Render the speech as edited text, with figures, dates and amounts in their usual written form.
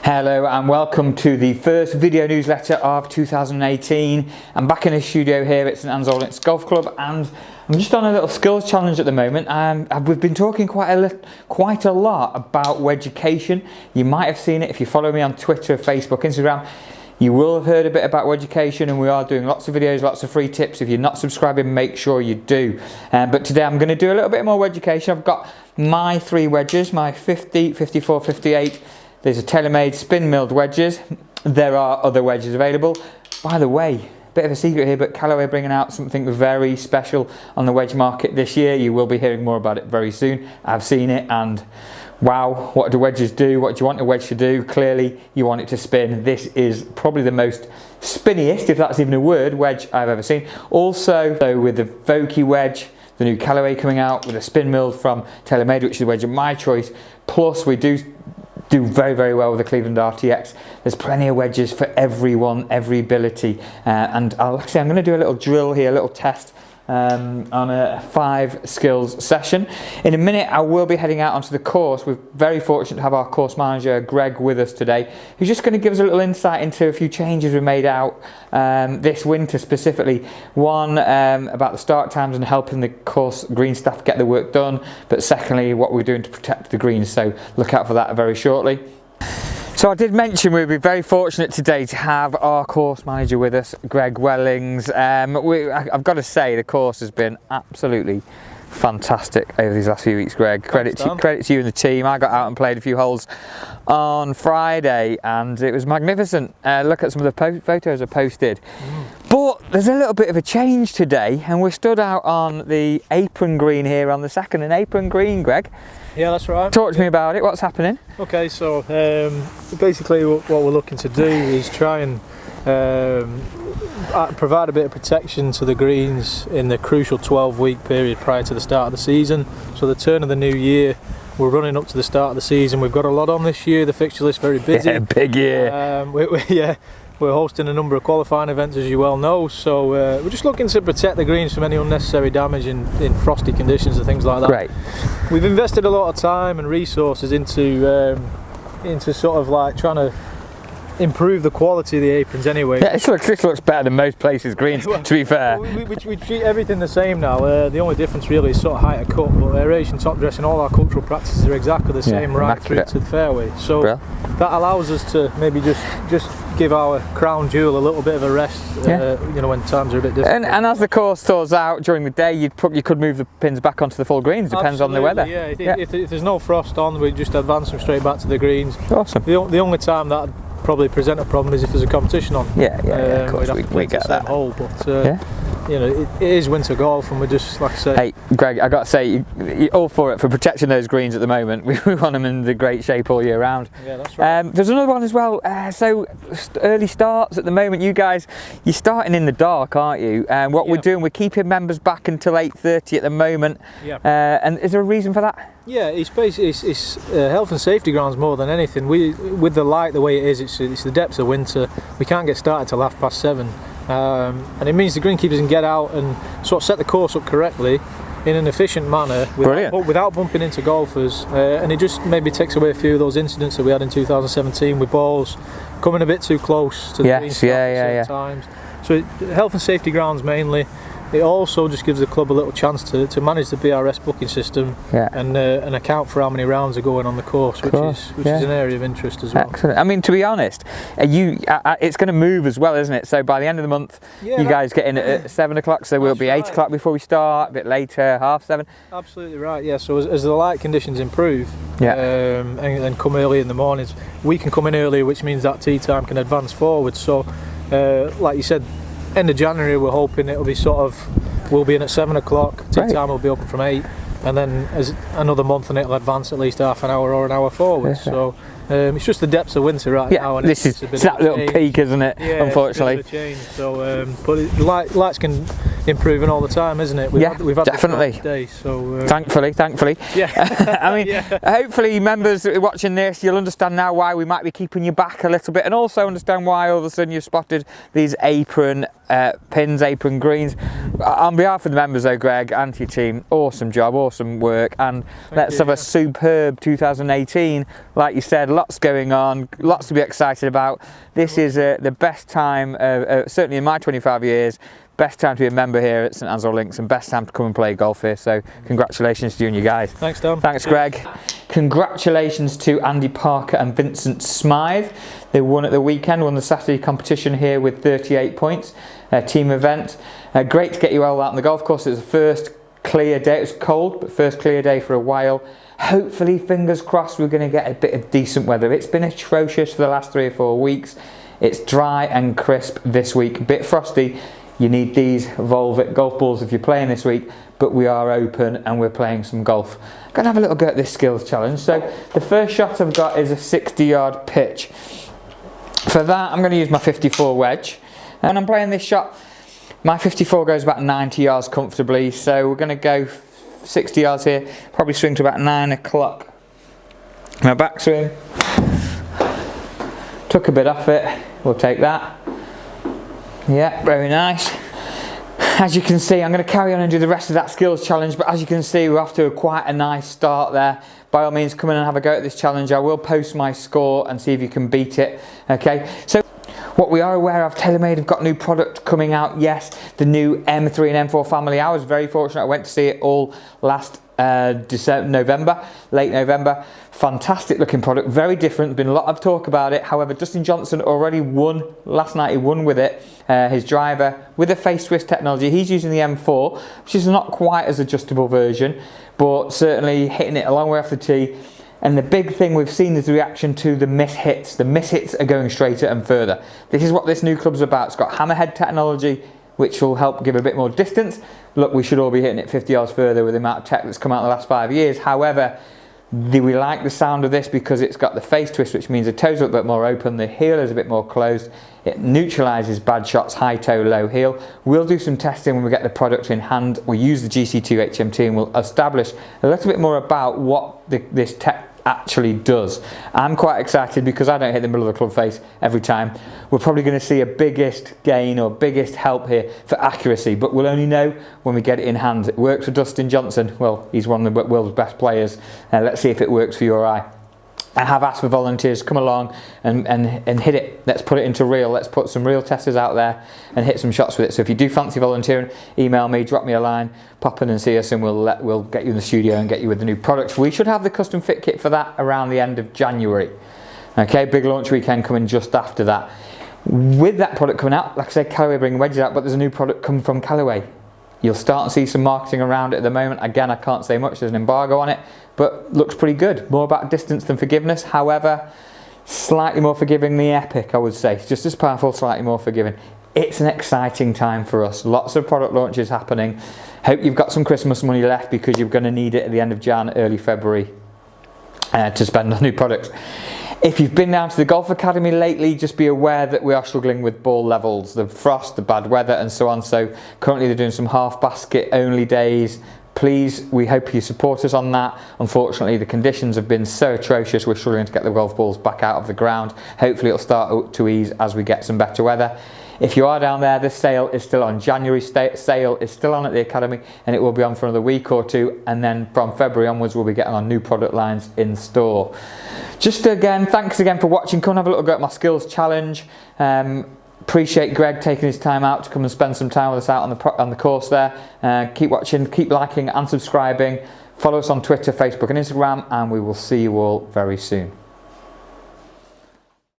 Hello and welcome to the first video newsletter of 2018. I'm back in the studio here at St Anne's Oldings Golf Club and I'm just on a little skills challenge at the moment. We've been talking quite a lot about wedgucation. You might have seen it if you follow me on Twitter, Facebook, Instagram. You will have heard a bit about wedgucation, and we are doing lots of videos, lots of free tips. If you're not subscribing, make sure you do. But today I'm going to do a little bit more wedgucation. I've got my three wedges, my 50, 54, 58. There's a TaylorMade spin milled wedges. There are other wedges available. By the way, bit of a secret here, but Callaway are bringing out something very special on the wedge market this year. You will be hearing more about it very soon. I've seen it and wow, what do wedges do? What do you want a wedge to do? Clearly you want it to spin. This is probably the most spinniest, if that's even a word, wedge I've ever seen. Also with the Vokey wedge, the new Callaway coming out with a spin mill from TaylorMade, which is a wedge of my choice. Plus we do very well with the Cleveland RTX. There's plenty of wedges for everyone, every ability. And like I say, I'm going to do a little drill here, a little test on a 5 skills session. In a minute I will be heading out onto the course. We're very fortunate to have our course manager Greg with us today, who's just going to give us a little insight into a few changes we made out this winter specifically. One about the start times and helping the course green staff get the work done, but secondly what we're doing to protect the greens, so look out for that very shortly. So I did mention we'd be very fortunate today to have our course manager with us, Greg Wellings. I've got to say the course has been absolutely fantastic over these last few weeks, Greg. Credit to you and the team. I got out and played a few holes on Friday and it was magnificent. Look at some of the photos I posted. But there's a little bit of a change today and we're stood out on the apron green here on the second and apron green, Greg. Yeah, that's right. Talk to me about it. What's happening? Okay, so basically what we're looking to do is try and provide a bit of protection to the greens in the crucial 12-week period prior to the start of the season. So the turn of the new year, we're running up to the start of the season. We've got a lot on this year. The fixture list very busy. Yeah, big year. We're hosting a number of qualifying events, as you well know, so we're just looking to protect the greens from any unnecessary damage in frosty conditions and things like that. Great. We've invested a lot of time and resources into sort of like trying to improve the quality of the aprons anyway. Yeah, this looks better than most places greens, well, to be fair. We treat everything the same now. The only difference really is sort of height of cut, but aeration, top dressing, all our cultural practices are exactly the same right through to the fairway. So that allows us to maybe just give our crown jewel a little bit of a rest, you know, when times are a bit different. And as the course thaws out during the day, you could move the pins back onto the full greens, depends on the weather. Yeah, if there's no frost on, we just advance them straight back to the greens. Awesome. The only time that probably present a problem is if there's a competition on. Of course, we get that. Hole, but you know, it is winter golf, and we're just, like I say. Hey, Greg, I got to say, you're all for it, for protecting those greens at the moment. We want them in the great shape all year round. Yeah, that's right. There's another one as well. So early starts at the moment. You guys, you're starting in the dark, aren't you? What we're doing, we're keeping members back until 8:30 at the moment. And is there a reason for that? Yeah, it's health and safety grounds more than anything. With the light the way it is, it's the depths of winter. We can't get started till 7:30, and it means the greenkeepers can get out and sort of set the course up correctly in an efficient manner without bumping into golfers, and it just maybe takes away a few of those incidents that we had in 2017 with balls coming a bit too close to the green stuff at certain times. So health and safety grounds mainly. It also just gives the club a little chance to manage the BRS booking system and account for how many rounds are going on the course, which is an area of interest as well. Excellent. I mean, to be honest, it's going to move as well, isn't it? So by the end of the month, you guys get in at 7 o'clock, so we'll be 8 o'clock before we start, a bit later, 7:30. Absolutely right, yeah. So as the light conditions improve and come early in the mornings, we can come in earlier, which means that tee time can advance forward. So, like you said, end of January we're hoping it'll be we'll be in at 7 o'clock, tee time will be open from 8, and then as another month and it'll advance at least half an hour or an hour forward. So it's just the depths of winter right now, and it's that little peak, isn't it? Yeah, unfortunately. It's a bit of a change. So but the lights can improving all the time, isn't it? We've had definitely. Day, so thankfully. yeah. I mean, hopefully members watching this, you'll understand now why we might be keeping you back a little bit, and also understand why all of a sudden you've spotted these apron pins, apron greens. On behalf of the members though, Greg, and your team, awesome job, awesome work, and let's have a superb 2018. Like you said, lots going on, lots to be excited about. This is the best time, certainly in my 25 years, best time to be a member here at St Anselm Links, and best time to come and play golf here. So congratulations to you and you guys. Thanks, Tom. Thanks, Greg. Congratulations to Andy Parker and Vincent Smythe. They won at the weekend, won the Saturday competition here with 38 points, team event. Great to get you all out on the golf course. It was the first clear day. It was cold, but first clear day for a while. Hopefully, fingers crossed, we're going to get a bit of decent weather. It's been atrocious for the last 3 or 4 weeks. It's dry and crisp this week, a bit frosty. You need these Volvic golf balls if you're playing this week, but we are open and we're playing some golf. I'm going to have a little go at this skills challenge. So the first shot I've got is a 60-yard pitch. For that, I'm going to use my 54 wedge. When I'm playing this shot, my 54 goes about 90 yards comfortably, so we're going to go 60 yards here, probably swing to about 9 o'clock. My backswing, took a bit off it, we'll take that. Yeah, very nice. As you can see, I'm going to carry on and do the rest of that skills challenge, but as you can see, we're off to quite a nice start there. By all means, come in and have a go at this challenge. I will post my score and see if you can beat it. Okay, so what we are aware of, TaylorMade have got new product coming out. Yes, the new M3 and M4 family. I was very fortunate. I went to see it all last November, late November. Fantastic looking product, very different. Been a lot of talk about it. However, Dustin Johnson already won last night. He won with it, his driver with the face twist technology. He's using the M4, which is not quite as adjustable version, but certainly hitting it a long way off the tee. And the big thing we've seen is the reaction to the miss hits. The miss hits are going straighter and further. This is what this new club's about. It's got hammerhead technology, which will help give a bit more distance. Look, we should all be hitting it 50 yards further with the amount of tech that's come out in the last 5 years. However, we like the sound of this because it's got the face twist, which means the toes are a bit more open, the heel is a bit more closed. It neutralises bad shots, high toe, low heel. We'll do some testing when we get the product in hand. We'll use the GC2 HMT and we'll establish a little bit more about what this tech actually does. I'm quite excited because I don't hit the middle of the club face every time. We're probably going to see a biggest gain or biggest help here for accuracy, but we'll only know when we get it in hand. It works for Dustin Johnson. Well, he's one of the world's best players. Let's see if it works for your eye. I have asked for volunteers to come along and hit it. Let's put it into real. Let's put some real testers out there and hit some shots with it. So if you do fancy volunteering, email me, drop me a line, pop in and see us, and we'll get you in the studio and get you with the new products. We should have the custom fit kit for that around the end of January. Okay, big launch weekend coming just after that. With that product coming out, like I said, Callaway bringing wedges out, but there's a new product coming from Callaway. You'll start to see some marketing around it at the moment. Again, I can't say much, there's an embargo on it, but looks pretty good. More about distance than forgiveness. However, slightly more forgiving than the Epic, I would say. It's just as powerful, slightly more forgiving. It's an exciting time for us. Lots of product launches happening. Hope you've got some Christmas money left because you're going to need it at the end of Jan, early February to spend on new products. If you've been down to the Golf Academy lately, just be aware that we are struggling with ball levels, the frost, the bad weather and so on. So currently they're doing some half basket only days. Please, we hope you support us on that. Unfortunately, the conditions have been so atrocious, we're struggling to get the golf balls back out of the ground. Hopefully it'll start to ease as we get some better weather. If you are down there, the sale is still on. January sale is still on at the Academy, and it will be on for another week or two, and then from February onwards we'll be getting our new product lines in store. Just again, thanks again for watching. Come and have a little go at my skills challenge. Appreciate Greg taking his time out to come and spend some time with us out on the course there. Keep watching, keep liking and subscribing. Follow us on Twitter, Facebook and Instagram, and we will see you all very soon.